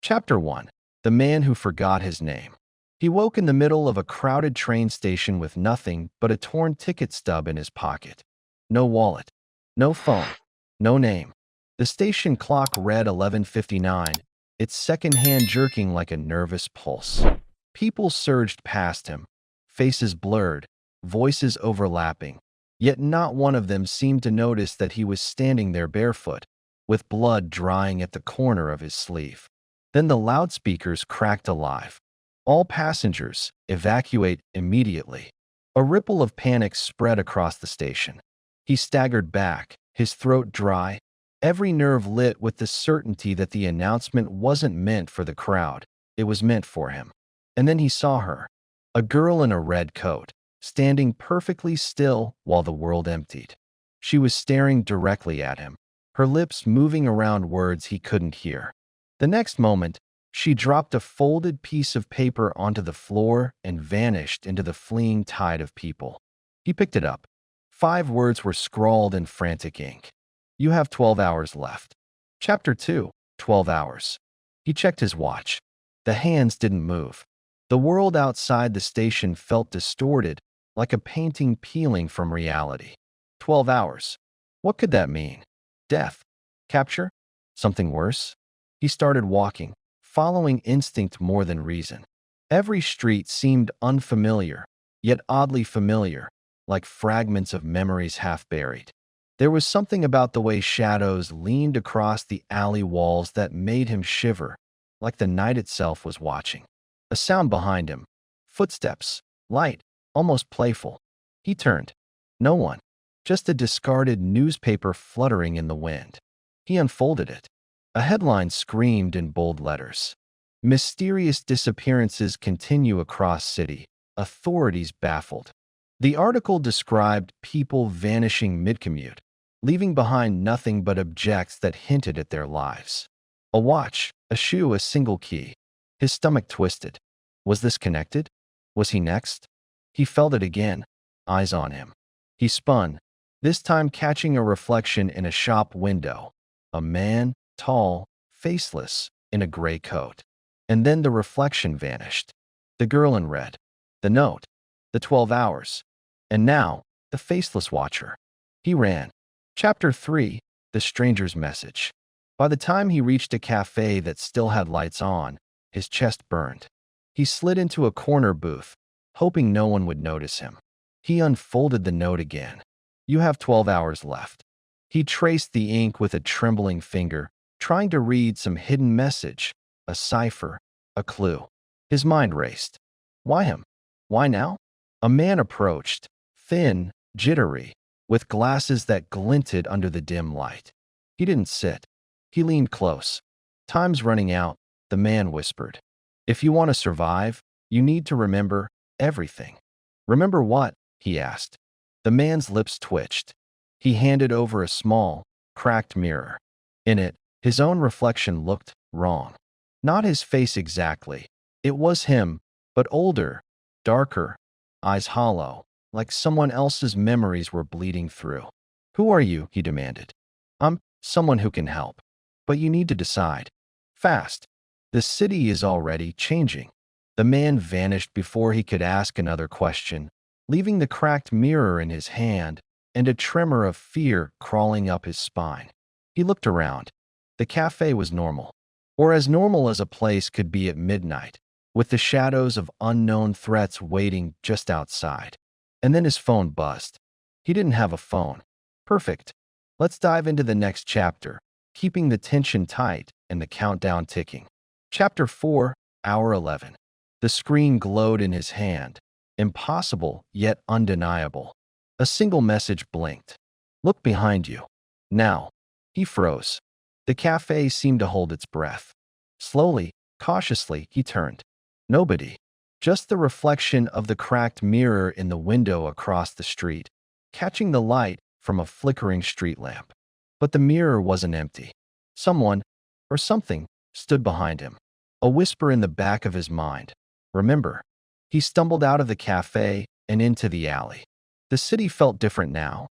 Chapter 1. The Man Who Forgot His Name. He woke in the middle of a crowded train station with nothing but a torn ticket stub in his pocket. No wallet, no phone, no name. The station clock read 11:59, its second hand jerking like a nervous pulse. People surged past him, faces blurred, voices overlapping, yet not one of them seemed to notice that he was standing there barefoot, with blood drying at the corner of his sleeve. Then the loudspeakers cracked alive. All passengers, evacuate immediately. A ripple of panic spread across the station. He staggered back, his throat dry, every nerve lit with the certainty that the announcement wasn't meant for the crowd, it was meant for him. And then he saw her, a girl in a red coat, standing perfectly still while the world emptied. She was staring directly at him, her lips moving around words he couldn't hear. The next moment, she dropped a folded piece of paper onto the floor and vanished into the fleeing tide of people. He picked it up. 5 words were scrawled in frantic ink. You have 12 hours left. Chapter 2. 12 hours. He checked his watch. The hands didn't move. The world outside the station felt distorted, like a painting peeling from reality. 12 hours. What could that mean? Death? Capture? Something worse? He started walking, following instinct more than reason. Every street seemed unfamiliar, yet oddly familiar, like fragments of memories half buried. There was something about the way shadows leaned across the alley walls that made him shiver, like the night itself was watching. A sound behind him. Footsteps. Light, almost playful. He turned. No one. Just a discarded newspaper fluttering in the wind. He unfolded it. A headline screamed in bold letters. Mysterious disappearances continue across city. Authorities baffled. The article described people vanishing mid-commute, leaving behind nothing but objects that hinted at their lives. A watch, a shoe, a single key. His stomach twisted. Was this connected? Was he next? He felt it again, eyes on him. He spun, this time catching a reflection in a shop window. A man, tall, faceless, in a gray coat. And then the reflection vanished. The girl in red. The note. The 12 hours. And now, the faceless watcher. He ran. Chapter 3. The Stranger's Message. By the time he reached a cafe that still had lights on, his chest burned. He slid into a corner booth, hoping no one would notice him. He unfolded the note again. You have 12 hours left. He traced the ink with a trembling finger, trying to read some hidden message, a cipher, a clue. His mind raced. Why him? Why now? A man approached, thin, jittery, with glasses that glinted under the dim light. He didn't sit. He leaned close. Time's running out, the man whispered. If you want to survive, you need to remember everything. Remember what? He asked. The man's lips twitched. He handed over a small, cracked mirror. In it, his own reflection looked wrong. Not his face exactly. It was him, but older, darker, eyes hollow, like someone else's memories were bleeding through. Who are you? He demanded. I'm someone who can help. But you need to decide. Fast. The city is already changing. The man vanished before he could ask another question, leaving the cracked mirror in his hand and a tremor of fear crawling up his spine. He looked around. The cafe was normal, or as normal as a place could be at midnight, with the shadows of unknown threats waiting just outside. And then his phone buzzed. He didn't have a phone. Perfect. Let's dive into the next chapter, keeping the tension tight and the countdown ticking. Chapter 4, Hour 11. The screen glowed in his hand. Impossible, yet undeniable. A single message blinked. Look behind you. Now. He froze. The cafe seemed to hold its breath. Slowly, cautiously, he turned. Nobody. Just the reflection of the cracked mirror in the window across the street, catching the light from a flickering street lamp. But the mirror wasn't empty. Someone, or something, stood behind him. A whisper in the back of his mind. Remember. He stumbled out of the cafe and into the alley. The city felt different now,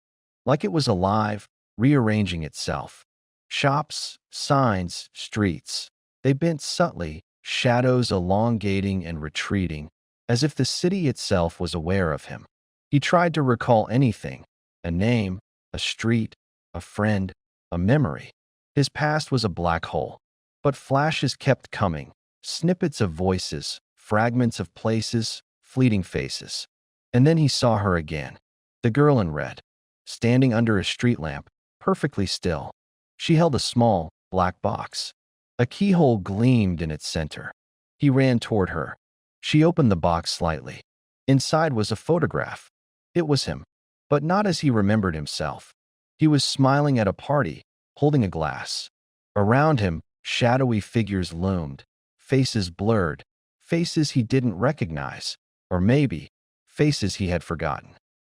like it was alive, rearranging itself. Shops, signs, streets. They bent subtly, shadows elongating and retreating, as if the city itself was aware of him. He tried to recall anything, a name, a street, a friend, a memory. His past was a black hole. But flashes kept coming, snippets of voices, fragments of places, fleeting faces. And then he saw her again, the girl in red, standing under a street lamp, perfectly still. She held a small, black box. A keyhole gleamed in its center. He ran toward her. She opened the box slightly. Inside was a photograph. It was him, but not as he remembered himself. He was smiling at a party, holding a glass. Around him, shadowy figures loomed, faces blurred, faces he didn't recognize, or maybe faces he had forgotten.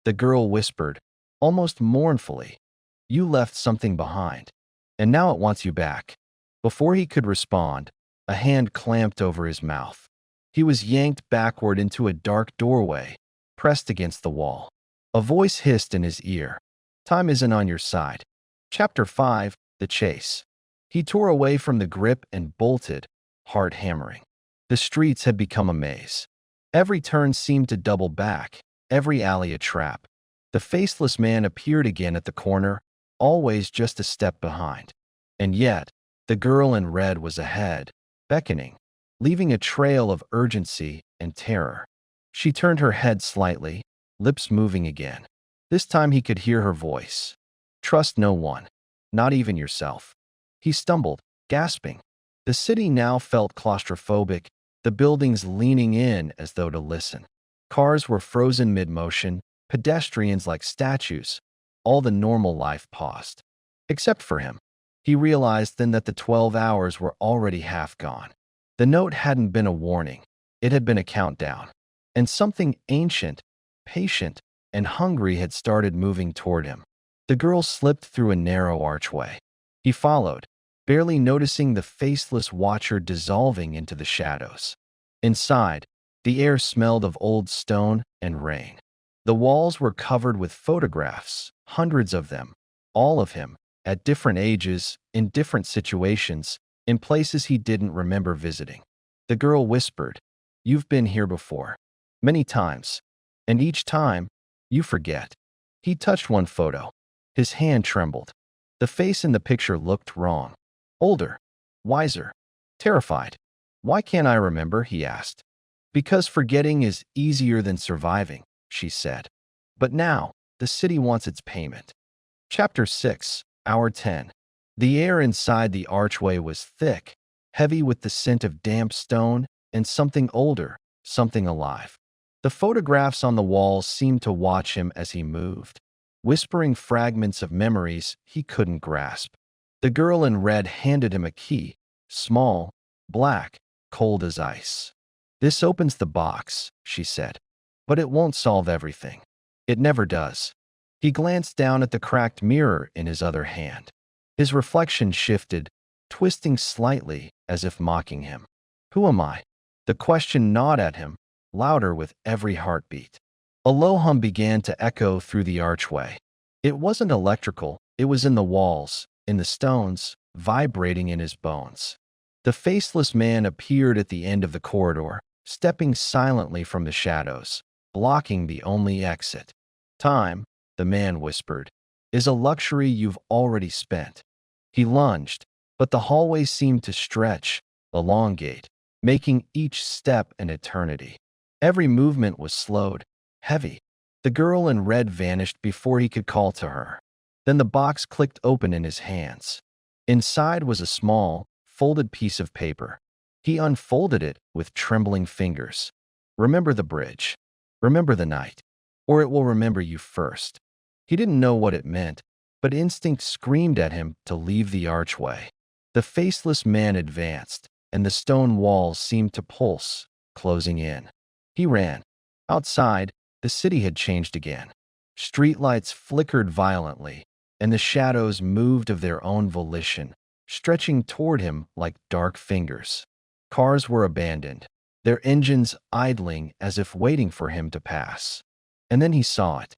The girl whispered, almost mournfully, "You left something behind, and now it wants you back." Before he could respond, a hand clamped over his mouth. He was yanked backward into a dark doorway, pressed against the wall. A voice hissed in his ear, "Time isn't on your side." Chapter 5, The Chase. He tore away from the grip and bolted, heart hammering. The streets had become a maze. Every turn seemed to double back, every alley a trap. The faceless man appeared again at the corner, always just a step behind. And yet, the girl in red was ahead, beckoning, leaving a trail of urgency and terror. She turned her head slightly, lips moving again. This time he could hear her voice. "Trust no one, not even yourself." He stumbled, gasping. The city now felt claustrophobic, the buildings leaning in as though to listen. Cars were frozen mid-motion, pedestrians like statues. All the normal life paused. Except for him. He realized then that the 12 hours were already half gone. The note hadn't been a warning. It had been a countdown. And something ancient, patient, and hungry had started moving toward him. The girl slipped through a narrow archway. He followed, barely noticing the faceless watcher dissolving into the shadows. Inside, the air smelled of old stone and rain. The walls were covered with photographs, hundreds of them, all of him, at different ages, in different situations, in places he didn't remember visiting. The girl whispered, "You've been here before. Many times. And each time, you forget." He touched one photo. His hand trembled. The face in the picture looked wrong. Older, wiser, terrified. "Why can't I remember?" he asked. "Because forgetting is easier than surviving," she said. "But now, the city wants its payment." Chapter 6, Hour 10. The air inside the archway was thick, heavy with the scent of damp stone and something older, something alive. The photographs on the walls seemed to watch him as he moved, whispering fragments of memories he couldn't grasp. The girl in red handed him a key, small, black, cold as ice. "This opens the box," she said, "but it won't solve everything. It never does." He glanced down at the cracked mirror in his other hand. His reflection shifted, twisting slightly as if mocking him. "Who am I?" The question gnawed at him, louder with every heartbeat. A low hum began to echo through the archway. It wasn't electrical, it was in the walls, in the stones, vibrating in his bones. The faceless man appeared at the end of the corridor, stepping silently from the shadows, blocking the only exit. "Time," the man whispered, "is a luxury you've already spent." He lunged, but the hallway seemed to stretch, elongate, making each step an eternity. Every movement was slowed, heavy. The girl in red vanished before he could call to her. Then the box clicked open in his hands. Inside was a small, folded piece of paper. He unfolded it with trembling fingers. "Remember the bridge. Remember the night. Or it will remember you first." He didn't know what it meant, but instinct screamed at him to leave the archway. The faceless man advanced, and the stone walls seemed to pulse, closing in. He ran. Outside, the city had changed again. Streetlights flickered violently, and the shadows moved of their own volition, stretching toward him like dark fingers. Cars were abandoned, their engines idling as if waiting for him to pass. And then he saw it.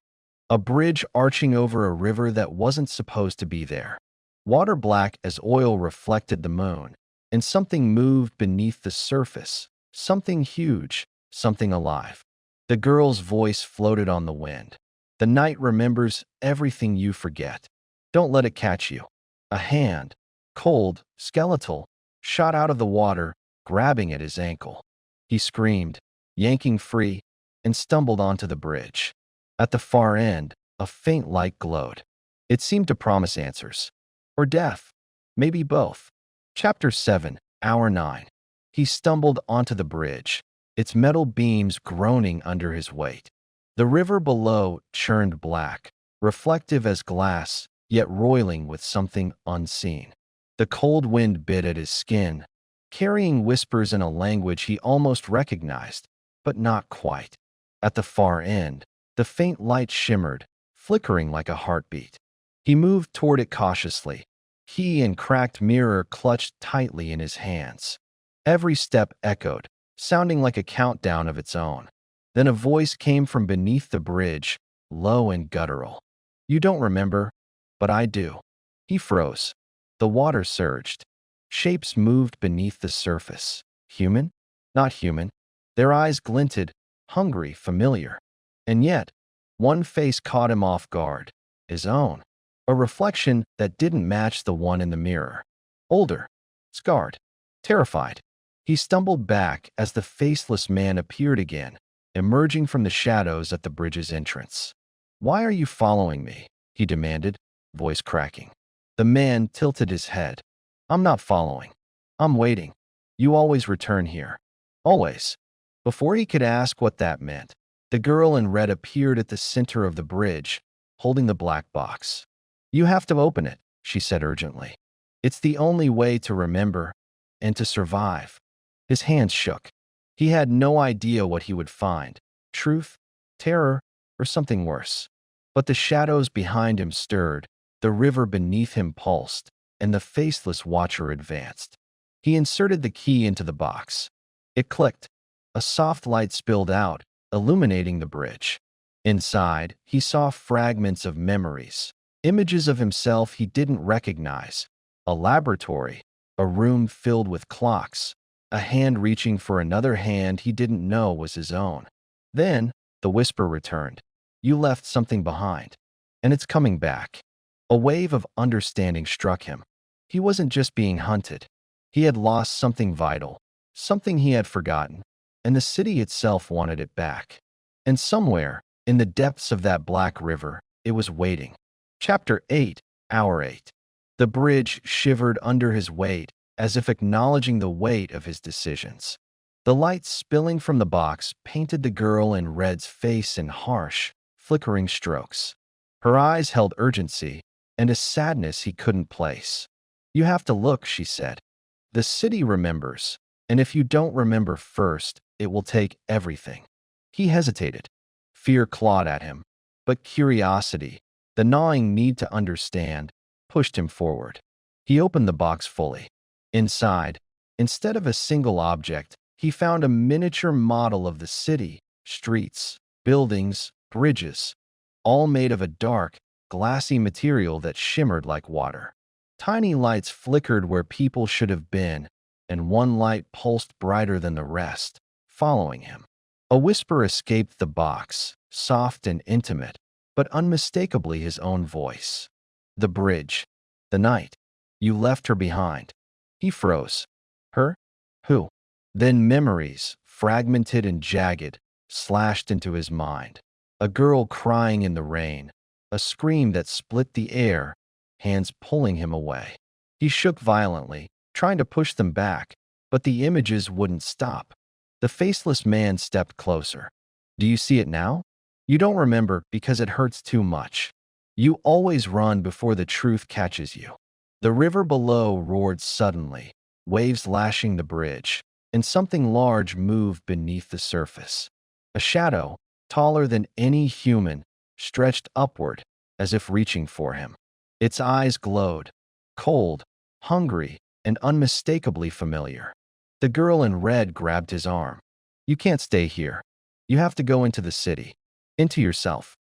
A bridge arching over a river that wasn't supposed to be there. Water black as oil reflected the moon, and something moved beneath the surface. Something huge, something alive. The girl's voice floated on the wind. The night remembers everything you forget. Don't let it catch you. A hand, cold, skeletal, shot out of the water, grabbing at his ankle. He screamed, yanking free, and stumbled onto the bridge. At the far end, a faint light glowed. It seemed to promise answers. Or death. Maybe both. Chapter 7, Hour 9. He stumbled onto the bridge, its metal beams groaning under his weight. The river below churned black, reflective as glass, yet roiling with something unseen. The cold wind bit at his skin, carrying whispers in a language he almost recognized, but not quite. At the far end, the faint light shimmered, flickering like a heartbeat. He moved toward it cautiously, key and cracked mirror clutched tightly in his hands. Every step echoed, sounding like a countdown of its own. Then a voice came from beneath the bridge, low and guttural. You don't remember, but I do. He froze. The water surged. Shapes moved beneath the surface. Human? Not human. Their eyes glinted, hungry, familiar. And yet, one face caught him off guard. His own. A reflection that didn't match the one in the mirror. Older. Scarred. Terrified. He stumbled back as the faceless man appeared again, emerging from the shadows at the bridge's entrance. Why are you following me? He demanded, voice cracking. The man tilted his head. I'm not following. I'm waiting. You always return here. Always. Before he could ask what that meant, the girl in red appeared at the center of the bridge, holding the black box. You have to open it, she said urgently. It's the only way to remember and to survive. His hands shook. He had no idea what he would find. Truth, terror, or something worse. But the shadows behind him stirred, the river beneath him pulsed, and the faceless watcher advanced. He inserted the key into the box. It clicked. A soft light spilled out, illuminating the bridge. Inside, he saw fragments of memories, images of himself he didn't recognize. A laboratory, a room filled with clocks, a hand reaching for another hand he didn't know was his own. Then, the whisper returned. You left something behind, and it's coming back. A wave of understanding struck him. He wasn't just being hunted. He had lost something vital, something he had forgotten, and the city itself wanted it back. And somewhere, in the depths of that black river, it was waiting. Chapter 8, Hour 8. The bridge shivered under his weight, as if acknowledging the weight of his decisions. The light spilling from the box painted the girl in red's face in harsh, flickering strokes. Her eyes held urgency and a sadness he couldn't place. You have to look, she said. The city remembers, and if you don't remember first, it will take everything. He hesitated. Fear clawed at him, but curiosity, the gnawing need to understand, pushed him forward. He opened the box fully. Inside, instead of a single object, he found a miniature model of the city, streets, buildings, bridges, all made of a dark, glassy material that shimmered like water. Tiny lights flickered where people should have been, and one light pulsed brighter than the rest, following him. A whisper escaped the box, soft and intimate, but unmistakably his own voice. The bridge. The night. You left her behind. He froze. Her? Who? Then memories, fragmented and jagged, slashed into his mind. A girl crying in the rain, a scream that split the air, hands pulling him away. He shook violently, trying to push them back, but the images wouldn't stop. The faceless man stepped closer. Do you see it now? You don't remember because it hurts too much. You always run before the truth catches you. The river below roared suddenly, waves lashing the bridge, and something large moved beneath the surface. A shadow, taller than any human, stretched upward, as if reaching for him. Its eyes glowed, cold, hungry, and unmistakably familiar. The girl in red grabbed his arm. You can't stay here. You have to go into the city, into yourself.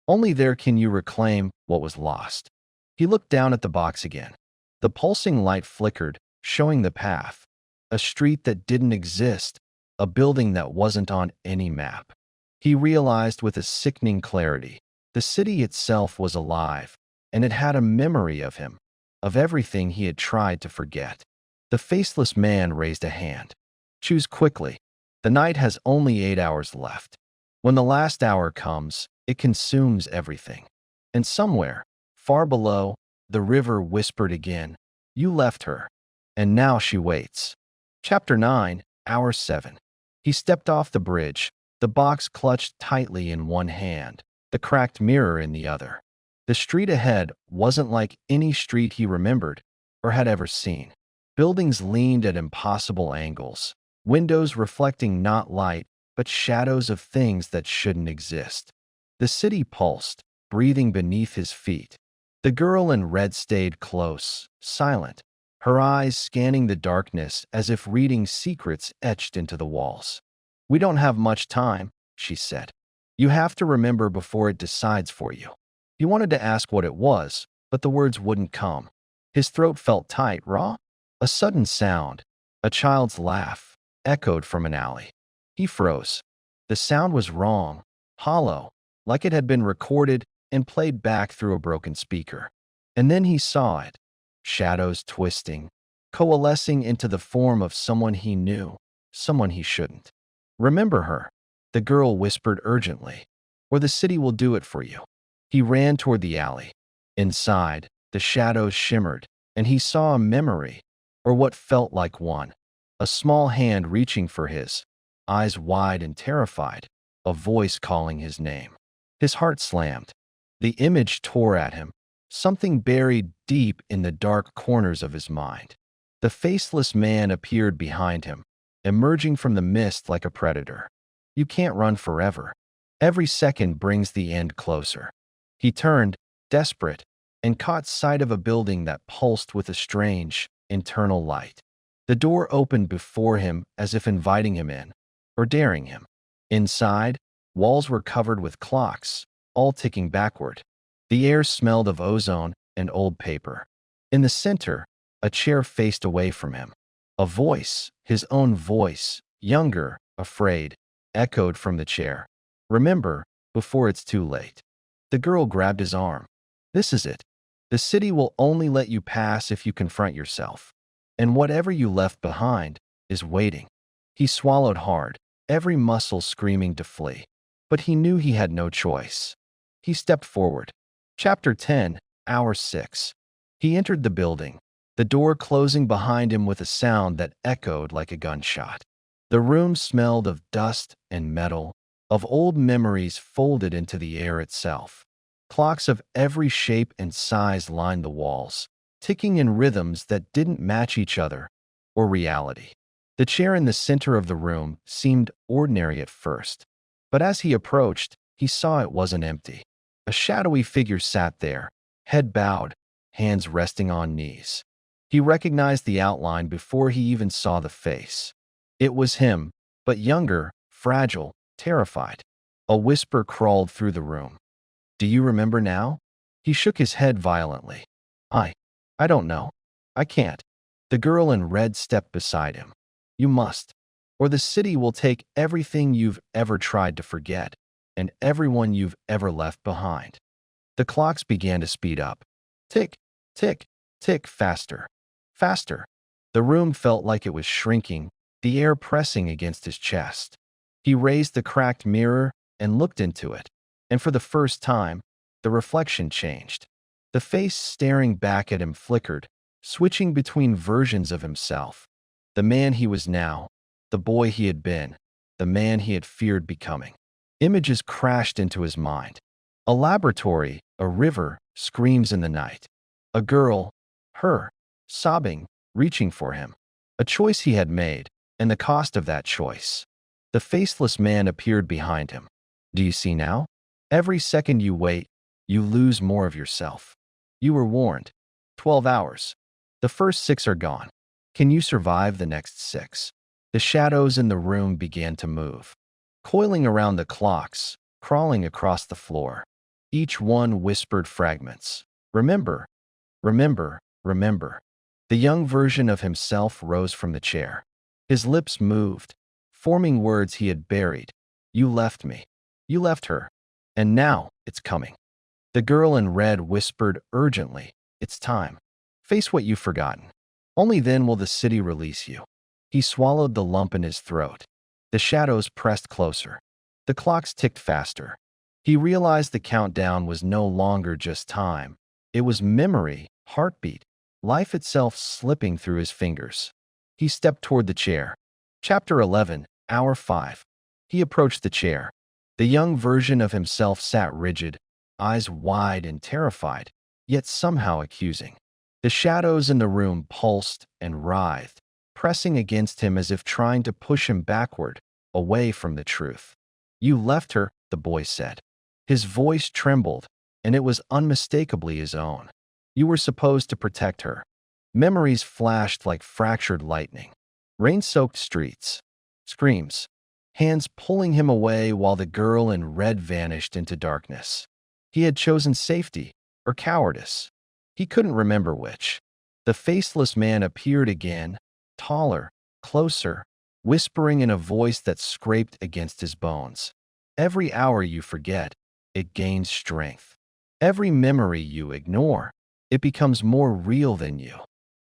Only there can you reclaim what was lost. He looked down at the box again. The pulsing light flickered, showing the path. A street that didn't exist, a building that wasn't on any map. He realized with a sickening clarity, the city itself was alive, and it had a memory of him, of everything he had tried to forget. The faceless man raised a hand. Choose quickly. The night has only 8 hours left. When the last hour comes, it consumes everything. And somewhere, far below, the river whispered again, "You left her, and now she waits." Chapter 9, Hour 7. He stepped off the bridge, the box clutched tightly in one hand, the cracked mirror in the other. The street ahead wasn't like any street he remembered or had ever seen. Buildings leaned at impossible angles, windows reflecting not light, but shadows of things that shouldn't exist. The city pulsed, breathing beneath his feet. The girl in red stayed close, silent, her eyes scanning the darkness as if reading secrets etched into the walls. "We don't have much time," she said. "You have to remember before it decides for you." He wanted to ask what it was, but the words wouldn't come. His throat felt tight, raw. A sudden sound, a child's laugh, echoed from an alley. He froze. The sound was wrong, hollow, like it had been recorded and played back through a broken speaker. And then he saw it, shadows twisting, coalescing into the form of someone he knew, someone he shouldn't. "Remember her," the girl whispered urgently, "or the city will do it for you." He ran toward the alley. Inside, the shadows shimmered, and he saw a memory, or what felt like one. A small hand reaching for his, eyes wide and terrified, a voice calling his name. His heart slammed. The image tore at him, something buried deep in the dark corners of his mind. The faceless man appeared behind him, emerging from the mist like a predator. You can't run forever. Every second brings the end closer. He turned, desperate, and caught sight of a building that pulsed with a strange, internal light. The door opened before him as if inviting him in, or daring him. Inside, walls were covered with clocks, all ticking backward. The air smelled of ozone and old paper. In the center, a chair faced away from him. A voice, his own voice, younger, afraid, echoed from the chair. "Remember, before it's too late." The girl grabbed his arm. "This is it. The city will only let you pass if you confront yourself. And whatever you left behind is waiting." He swallowed hard, every muscle screaming to flee. But he knew he had no choice. He stepped forward. Chapter 10, Hour 6. He entered the building, the door closing behind him with a sound that echoed like a gunshot. The room smelled of dust and metal, of old memories folded into the air itself. Clocks of every shape and size lined the walls, ticking in rhythms that didn't match each other or reality. The chair in the center of the room seemed ordinary at first, but as he approached, he saw it wasn't empty. A shadowy figure sat there, head bowed, hands resting on knees. He recognized the outline before he even saw the face. It was him, but younger, fragile, terrified. A whisper crawled through the room. "Do you remember now?" He shook his head violently. I don't know. I can't." The girl in red stepped beside him. "You must, or the city will take everything you've ever tried to forget, and everyone you've ever left behind." The clocks began to speed up. Tick, tick, tick, faster, faster. The room felt like it was shrinking, the air pressing against his chest. He raised the cracked mirror and looked into it, and for the first time, the reflection changed. The face staring back at him flickered, switching between versions of himself. The man he was now, the boy he had been, the man he had feared becoming. Images crashed into his mind. A laboratory, a river, screams in the night. A girl, her, sobbing, reaching for him. A choice he had made, and the cost of that choice. The faceless man appeared behind him. "Do you see now? Every second you wait, you lose more of yourself. You were warned. 12 hours. The first 6 are gone. Can you survive the next 6? The shadows in the room began to move, coiling around the clocks, crawling across the floor. Each one whispered fragments. "Remember, remember, remember." The young version of himself rose from the chair. His lips moved, forming words he had buried. You left me. You left her. And now it's coming. The girl in red whispered urgently, it's time. Face what you've forgotten. Only then will the city release you. He swallowed the lump in his throat. The shadows pressed closer. The clocks ticked faster. He realized the countdown was no longer just time. It was memory, heartbeat, life itself slipping through his fingers. He stepped toward the chair. Chapter 11, Hour 5. He approached the chair. The young version of himself sat rigid, eyes wide and terrified, yet somehow accusing. The shadows in the room pulsed and writhed, pressing against him as if trying to push him backward, away from the truth. You left her, the boy said. His voice trembled, and it was unmistakably his own. You were supposed to protect her. Memories flashed like fractured lightning. Rain-soaked streets. Screams. Hands pulling him away while the girl in red vanished into darkness. He had chosen safety or cowardice. He couldn't remember which. The faceless man appeared again, taller, closer, whispering in a voice that scraped against his bones. Every hour you forget, it gains strength. Every memory you ignore, it becomes more real than you.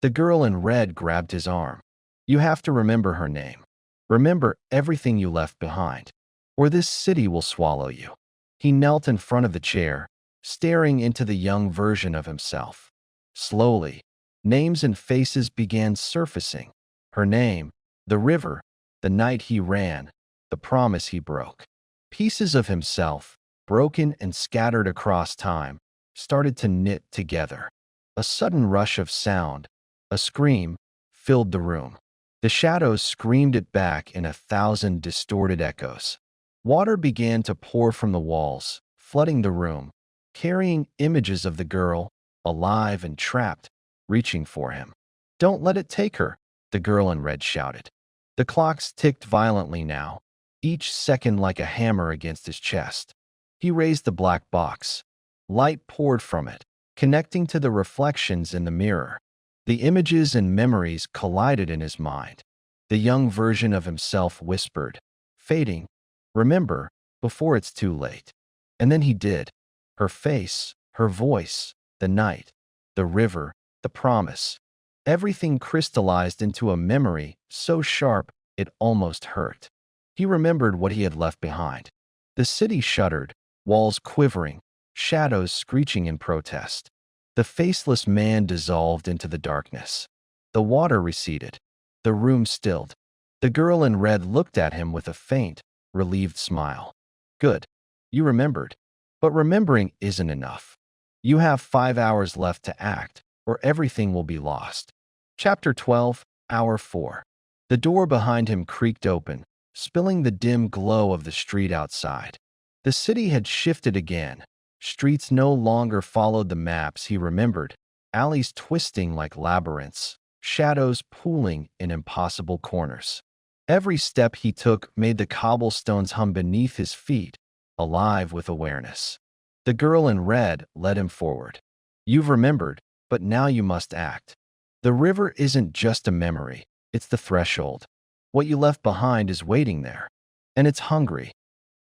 The girl in red grabbed his arm. You have to remember her name. Remember everything you left behind, or this city will swallow you. He knelt in front of the chair, staring into the young version of himself. Slowly, names and faces began surfacing. Her name, the river, the night he ran, the promise he broke. Pieces of himself, broken and scattered across time, started to knit together. A sudden rush of sound, a scream, filled the room. The shadows screamed it back in 1,000 distorted echoes. Water began to pour from the walls, flooding the room, carrying images of the girl, alive and trapped, reaching for him. Don't let it take her, the girl in red shouted. The clocks ticked violently now, each second like a hammer against his chest. He raised the black box. Light poured from it, connecting to the reflections in the mirror. The images and memories collided in his mind. The young version of himself whispered, fading, remember, before it's too late. And then he did. Her face, her voice, the night, the river, the promise. Everything crystallized into a memory so sharp it almost hurt. He remembered what he had left behind. The city shuddered, walls quivering, shadows screeching in protest. The faceless man dissolved into the darkness. The water receded. The room stilled. The girl in red looked at him with a faint, relieved smile. Good. You remembered. But remembering isn't enough. You have 5 hours left to act, or everything will be lost. Chapter 12, Hour 4. The door behind him creaked open, spilling the dim glow of the street outside. The city had shifted again. Streets no longer followed the maps he remembered, alleys twisting like labyrinths, shadows pooling in impossible corners. Every step he took made the cobblestones hum beneath his feet, alive with awareness. The girl in red led him forward. You've remembered, but now you must act. The river isn't just a memory, it's the threshold. What you left behind is waiting there, and it's hungry.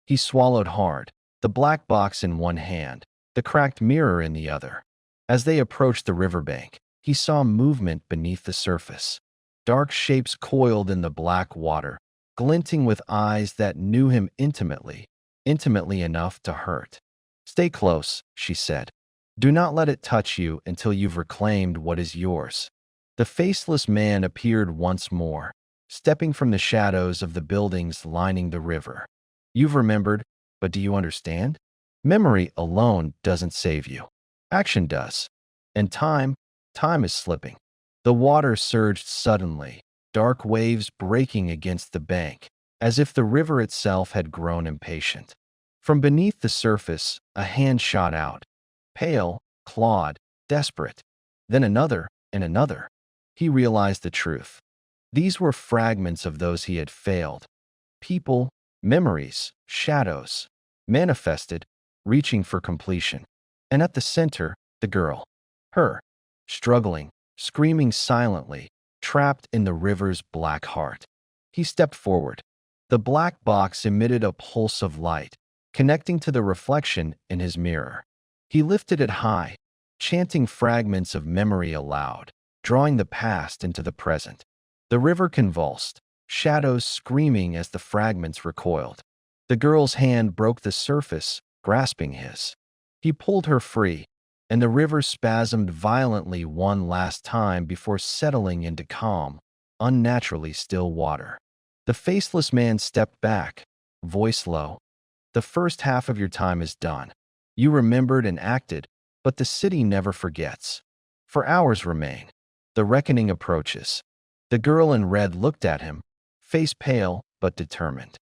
He swallowed hard, the black box in one hand, the cracked mirror in the other. As they approached the riverbank, he saw movement beneath the surface. Dark shapes coiled in the black water, glinting with eyes that knew him intimately, intimately enough to hurt. Stay close, she said. Do not let it touch you until you've reclaimed what is yours. The faceless man appeared once more, stepping from the shadows of the buildings lining the river. You've remembered, but do you understand? Memory alone doesn't save you. Action does. And time is slipping. The water surged suddenly, dark waves breaking against the bank, as if the river itself had grown impatient. From beneath the surface, a hand shot out, pale, clawed, desperate. Then another and another. He realized the truth. These were fragments of those he had failed. People, memories, shadows, manifested, reaching for completion. And at the center, the girl. Her. Struggling, screaming silently, trapped in the river's black heart. He stepped forward. The black box emitted a pulse of light, connecting to the reflection in his mirror. He lifted it high, chanting fragments of memory aloud, drawing the past into the present. The river convulsed, shadows screaming as the fragments recoiled. The girl's hand broke the surface, grasping his. He pulled her free, and the river spasmed violently one last time before settling into calm, unnaturally still water. The faceless man stepped back, voice low. The first half of your time is done. You remembered and acted, but the city never forgets. For hours remain. The reckoning approaches. The girl in red looked at him, face pale but determined.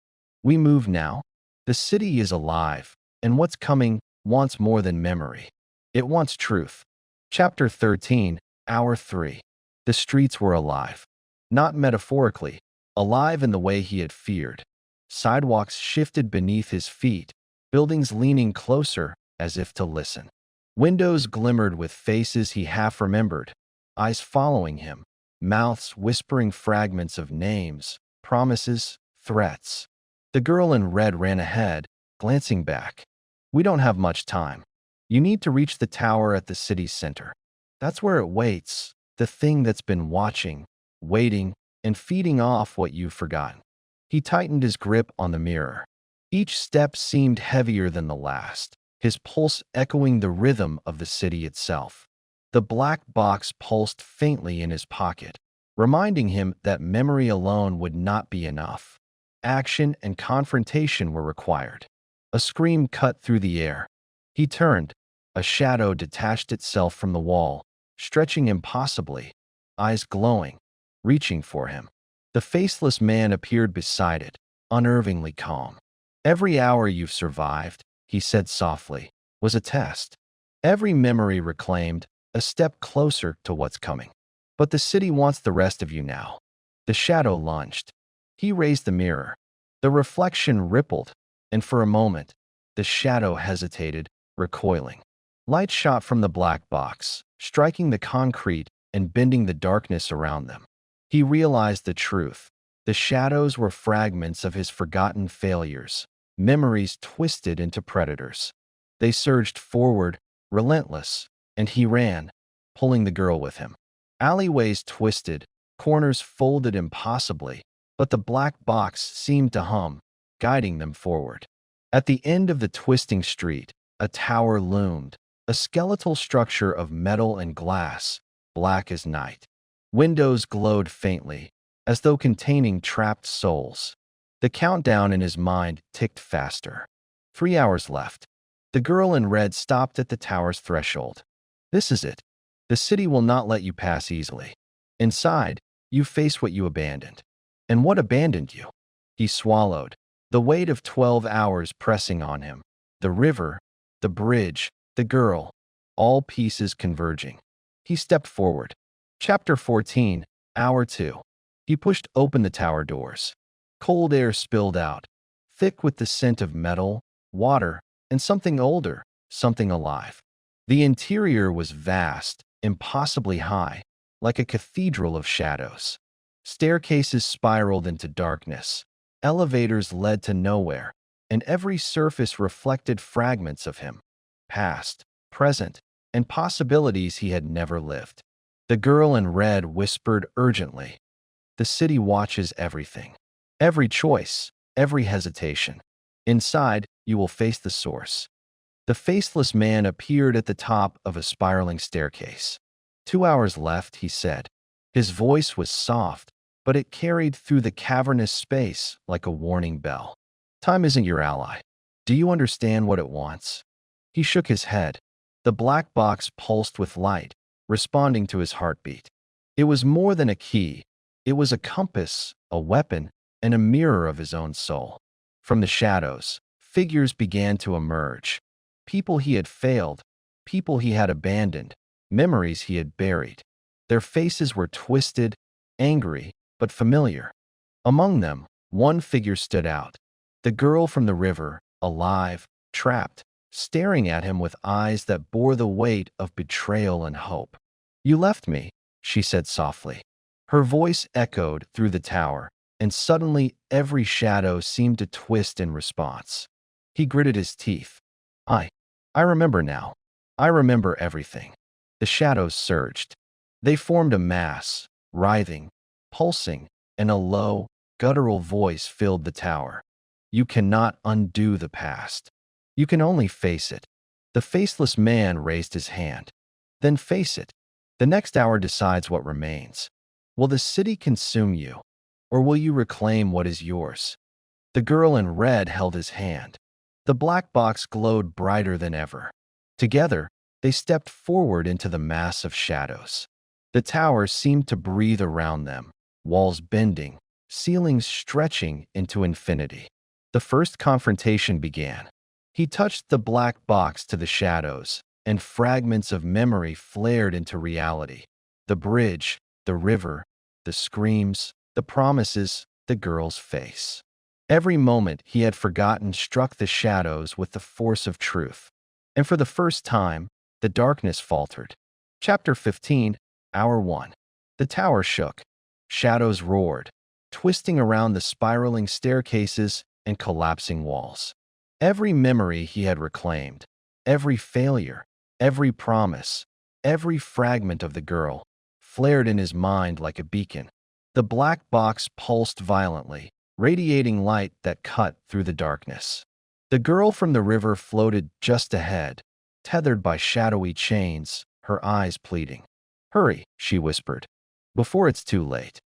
We move now. The city is alive, and what's coming wants more than memory. It wants truth. Chapter 13, Hour 3. The streets were alive. Not metaphorically, alive in the way he had feared. Sidewalks shifted beneath his feet, buildings leaning closer as if to listen. Windows glimmered with faces he half remembered, eyes following him, mouths whispering fragments of names, promises, threats. The girl in red ran ahead, glancing back. We don't have much time. You need to reach the tower at the city's center. That's where it waits, the thing that's been watching, waiting, and feeding off what you've forgotten. He tightened his grip on the mirror. Each step seemed heavier than the last, his pulse echoing the rhythm of the city itself. The black box pulsed faintly in his pocket, reminding him that memory alone would not be enough. Action and confrontation were required. A scream cut through the air. He turned. A shadow detached itself from the wall, stretching impossibly, eyes glowing, reaching for him. The faceless man appeared beside it, unnervingly calm. Every hour you've survived, he said softly, was a test. Every memory reclaimed, a step closer to what's coming. But the city wants the rest of you now. The shadow lunged. He raised the mirror. The reflection rippled, and for a moment, the shadow hesitated, recoiling. Light shot from the black box, striking the concrete and bending the darkness around them. He realized the truth. The shadows were fragments of his forgotten failures, memories twisted into predators. They surged forward, relentless, and he ran, pulling the girl with him. Alleyways twisted, corners folded impossibly, but the black box seemed to hum, guiding them forward. At the end of the twisting street, a tower loomed, a skeletal structure of metal and glass, black as night. Windows glowed faintly, as though containing trapped souls. The countdown in his mind ticked faster. 3 hours left. The girl in red stopped at the tower's threshold. This is it. The city will not let you pass easily. Inside, you face what you abandoned. And what abandoned you? He swallowed, the weight of 12 hours pressing on him. The river, the bridge, the girl, all pieces converging. He stepped forward. Chapter 14, Hour 2. He pushed open the tower doors. Cold air spilled out, thick with the scent of metal, water, and something older, something alive. The interior was vast, impossibly high, like a cathedral of shadows. Staircases spiraled into darkness. Elevators led to nowhere, and every surface reflected fragments of him, past, present, and possibilities he had never lived. The girl in red whispered urgently, "The city watches everything. Every choice, every hesitation. Inside, you will face the source." The faceless man appeared at the top of a spiraling staircase. 2 hours left, he said. His voice was soft, but it carried through the cavernous space like a warning bell. Time isn't your ally. Do you understand what it wants? He shook his head. The black box pulsed with light, responding to his heartbeat. It was more than a key. It was a compass, a weapon, and a mirror of his own soul. From the shadows, figures began to emerge. People he had failed, people he had abandoned, memories he had buried. Their faces were twisted, angry, but familiar. Among them, one figure stood out. The girl from the river, alive, trapped, staring at him with eyes that bore the weight of betrayal and hope. "You left me," she said softly. Her voice echoed through the tower, and suddenly every shadow seemed to twist in response. He gritted his teeth. I, I remember now. I remember everything. The shadows surged. They formed a mass, writhing, pulsing, and a low, guttural voice filled the tower. You cannot undo the past. You can only face it. The faceless man raised his hand. Then face it. The next hour decides what remains. Will the city consume you, or will you reclaim what is yours? The girl in red held his hand. The black box glowed brighter than ever. Together, they stepped forward into the mass of shadows. The tower seemed to breathe around them, walls bending, ceilings stretching into infinity. The first confrontation began. He touched the black box to the shadows, and fragments of memory flared into reality. The bridge, the river, the screams, the promises, the girl's face. Every moment he had forgotten struck the shadows with the force of truth. And for the first time, the darkness faltered. Chapter 15, Hour 1. The tower shook. Shadows roared, twisting around the spiraling staircases and collapsing walls. Every memory he had reclaimed, every failure, every promise, every fragment of the girl, flared in his mind like a beacon. The black box pulsed violently, radiating light that cut through the darkness. The girl from the river floated just ahead, tethered by shadowy chains, her eyes pleading. "Hurry," she whispered, "before it's too late."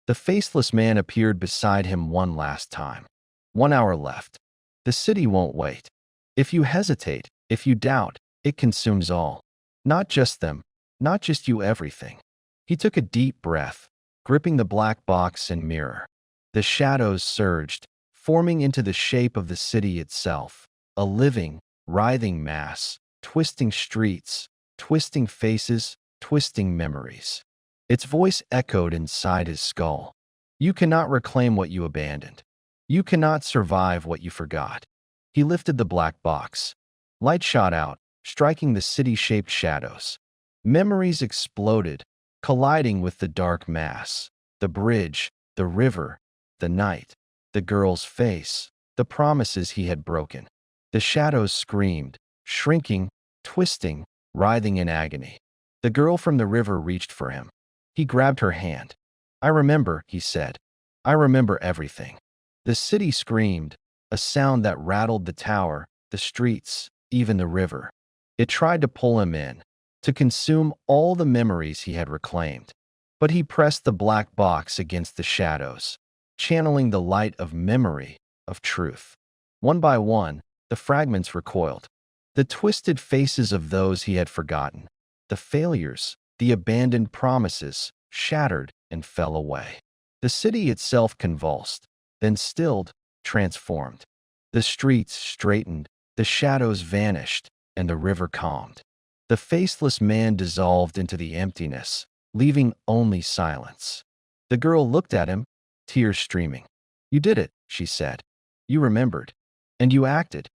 The faceless man appeared beside him one last time. 1 hour left. The city won't wait. If you hesitate, if you doubt, it consumes all. Not just them, not just you, everything. He took a deep breath, gripping the black box and mirror. The shadows surged, forming into the shape of the city itself, a living, writhing mass, twisting streets, twisting faces, twisting memories. Its voice echoed inside his skull. You cannot reclaim what you abandoned. You cannot survive what you forgot. He lifted the black box. Light shot out, striking the city-shaped shadows. Memories exploded, colliding with the dark mass. The bridge, the river, the night, the girl's face, the promises he had broken. The shadows screamed, shrinking, twisting, writhing in agony. The girl from the river reached for him. He grabbed her hand. "I remember," he said. "I remember everything." The city screamed, a sound that rattled the tower, the streets, even the river. It tried to pull him in, to consume all the memories he had reclaimed. But he pressed the black box against the shadows, channeling the light of memory, of truth. One by one, the fragments recoiled. The twisted faces of those he had forgotten, the failures, the abandoned promises, shattered and fell away. The city itself convulsed, then stilled, transformed. The streets straightened, the shadows vanished, and the river calmed. The faceless man dissolved into the emptiness, leaving only silence. The girl looked at him, tears streaming. "You did it," she said. "You remembered. And you acted."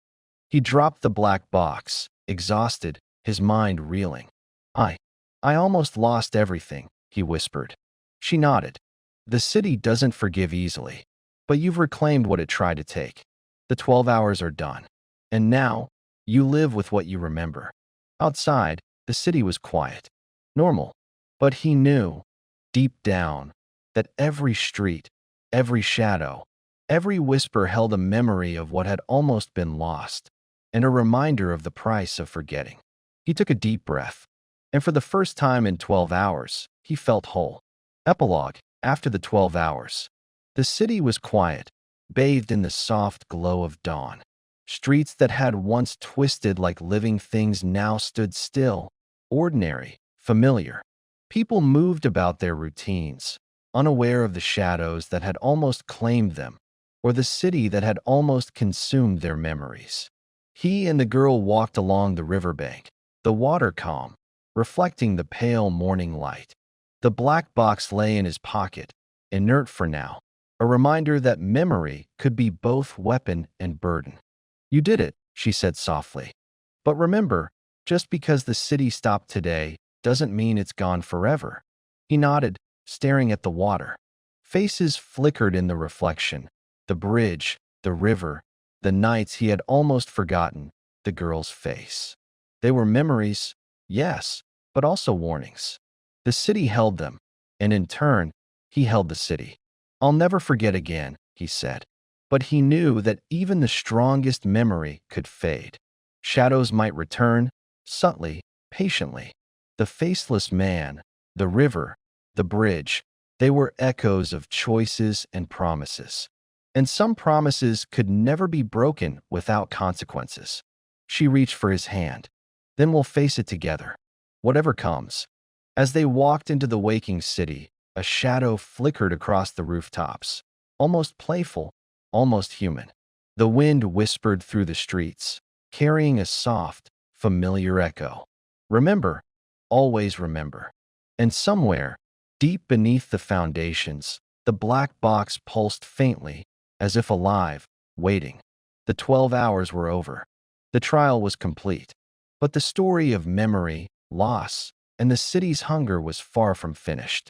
He dropped the black box, exhausted, his mind reeling. I I almost lost everything," he whispered. She nodded. "The city doesn't forgive easily, but you've reclaimed what it tried to take. The 12 hours are done. And now, you live with what you remember." Outside, the city was quiet, normal. But he knew, deep down, that every street, every shadow, every whisper held a memory of what had almost been lost, and a reminder of the price of forgetting. He took a deep breath, and for the first time in 12 hours, he felt whole. Epilogue. After the 12 hours, the city was quiet, bathed in the soft glow of dawn. Streets that had once twisted like living things now stood still, ordinary, familiar. People moved about their routines, unaware of the shadows that had almost claimed them, or the city that had almost consumed their memories. He and the girl walked along the riverbank, the water calm, reflecting the pale morning light. The black box lay in his pocket, inert for now, a reminder that memory could be both weapon and burden. "You did it," she said softly. "But remember, just because the city stopped today doesn't mean it's gone forever." He nodded, staring at the water. Faces flickered in the reflection. The bridge, the river, the nights he had almost forgotten, the girl's face. They were memories, yes, but also warnings. The city held them, and in turn, he held the city. I'll never forget again, he said. But he knew that even the strongest memory could fade. Shadows might return, subtly, patiently. The faceless man, the river, the bridge, they were echoes of choices and promises. And some promises could never be broken without consequences. She reached for his hand. Then we'll face it together, whatever comes. As they walked into the waking city, a shadow flickered across the rooftops, almost playful, almost human. The wind whispered through the streets, carrying a soft, familiar echo. Remember, always remember. And somewhere, deep beneath the foundations, the black box pulsed faintly, as if alive, waiting. The 12 hours were over. The trial was complete. But the story of memory, loss, and the city's hunger was far from finished.